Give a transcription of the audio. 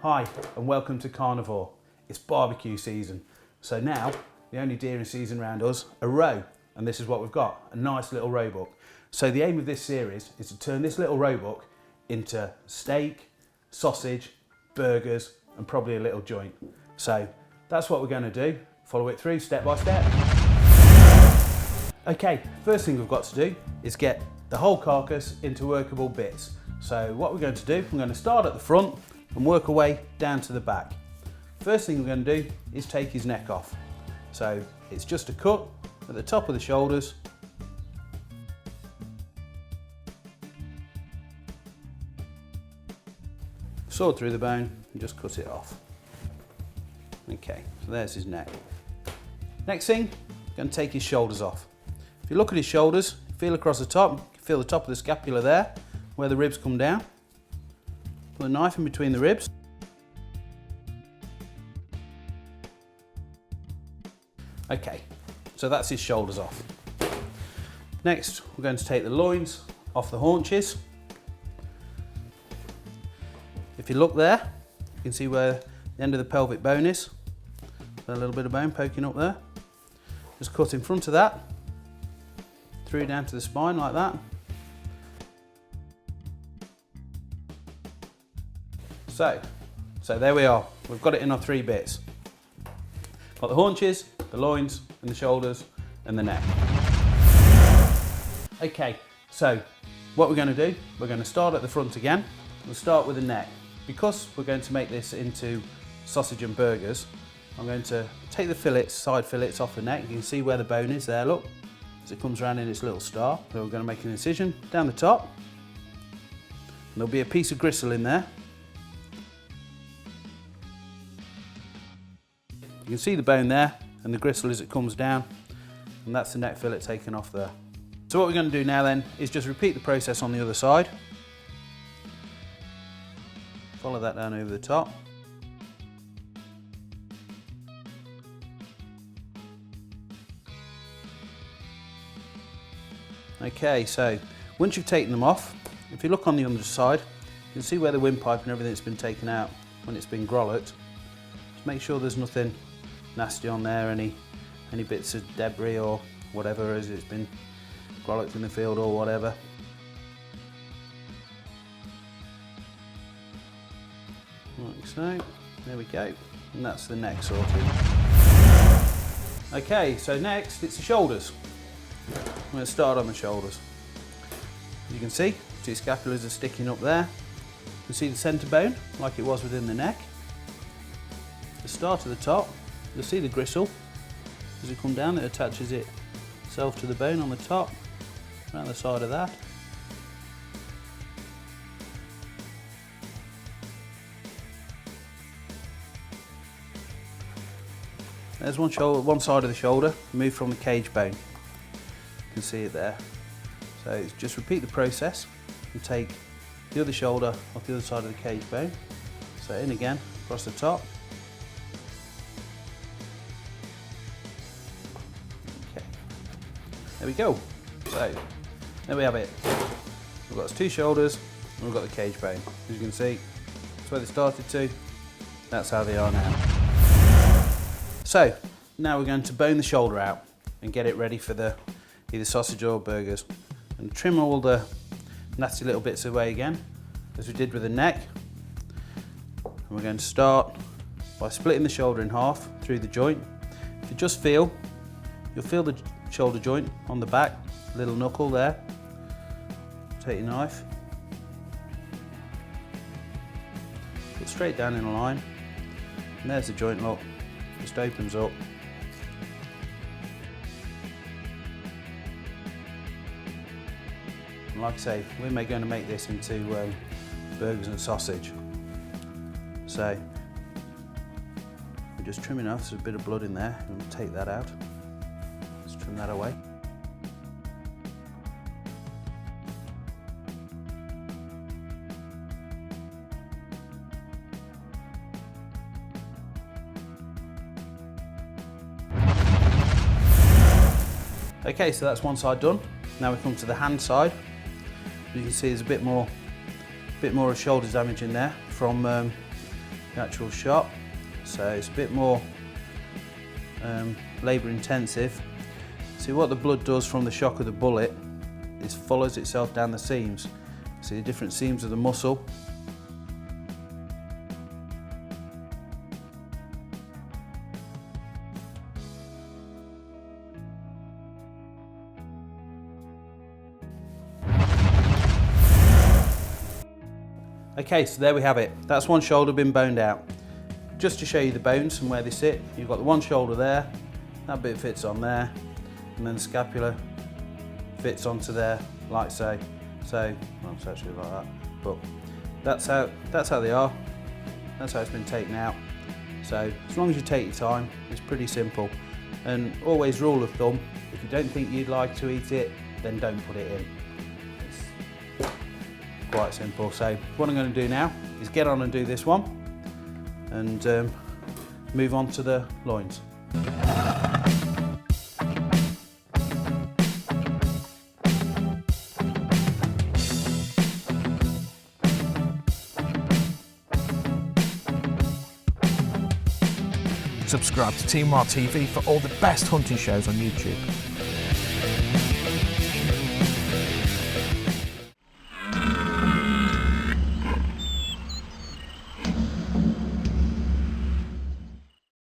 Hi and welcome to Carnivore. It's barbecue season. So now the only deer in season around us are roe, and this is what we've got, a nice little roebuck. So the aim of this series is to turn this little roebuck into steak, sausage, burgers and probably a little joint. So that's what we're going to do. Follow it through step by step. Okay, first thing we've got to do is get the whole carcass into workable bits. So what we're going to do, I'm going to start at the front and work our way down to the back. First thing we're going to do is take his neck off. So it's just a cut at the top of the shoulders. Sword through the bone and just cut it off. Okay, so there's his neck. Next thing, I'm going to take his shoulders off. If you look at his shoulders, feel across the top, you can feel the top of the scapula there, where the ribs come down. Put a knife in between the ribs. Okay, so that's his shoulders off. Next, we're going to take the loins off the haunches. If you look there, you can see where the end of the pelvic bone is. A little bit of bone poking up there. Just cut in front of that, through down to the spine like that. So there we are. We've got it in our three bits. Got the haunches, the loins, and the shoulders, and the neck. Okay, so what we're going to do, we're going to start at the front again. We'll start with the neck. Because we're going to make this into sausage and burgers, I'm going to take the fillets, side fillets off the neck. You can see where the bone is there, look, as it comes around in its little star. So we're going to make an incision down the top. And there'll be a piece of gristle in there. You can see the bone there and the gristle as it comes down, and that's the neck fillet taken off there. So what we're going to do now then is just repeat the process on the other side. Follow that down over the top. Okay, so once you've taken them off, if you look on the underside, you can see where the windpipe and everything's been taken out when it's been grollet. Just make sure there's nothing nasty on there, any bits of debris or whatever as it's been grollet in the field or whatever. Like so, there we go, and that's the neck sorted. Okay, so next it's the shoulders. I'm going to start on the shoulders. As you can see, two scapulas are sticking up there. You can see the centre bone, like it was within the neck. The start at the top, you'll see the gristle. As it comes down, it attaches itself to the bone on the top, around the side of that. There's one side of the shoulder, removed from the cage bone. You can see it there. So just repeat the process and take the other shoulder off the other side of the cage bone. So in again, across the top. Okay, there we go. So there we have it. We've got two shoulders and we've got the cage bone. As you can see, that's where they started to. That's how they are now. So now we're going to bone the shoulder out and get it ready for the either sausage or burgers. And trim all the nasty little bits away again, as we did with the neck. And we're going to start by splitting the shoulder in half through the joint. If you just you'll feel the shoulder joint on the back, little knuckle there. Take your knife, put straight down in a line, and there's the joint lock. Just opens up. And like I say, we're going to make this into burgers and sausage. So we're just trimming off. There's a bit of blood in there. I'm going to take that out. Let's trim that away. Okay, so that's one side done. Now we come to the hand side. You can see there's a bit more of shoulder damage in there from the actual shot, so it's a bit more labour intensive. See, what the blood does from the shock of the bullet is follows itself down the seams. See the different seams of the muscle. Okay, so there we have it. That's one shoulder been boned out. Just to show you the bones and where they sit, you've got the one shoulder there, that bit fits on there, and then the scapula fits onto there, like so. So, well, it's actually like that, but that's how they are. That's how it's been taken out. So, as long as you take your time, it's pretty simple. And always rule of thumb, if you don't think you'd like to eat it, then don't put it in. It's quite simple. So, what I'm going to do now is get on and do this one, and move on to the loins. Subscribe to Team Wild TV for all the best hunting shows on YouTube.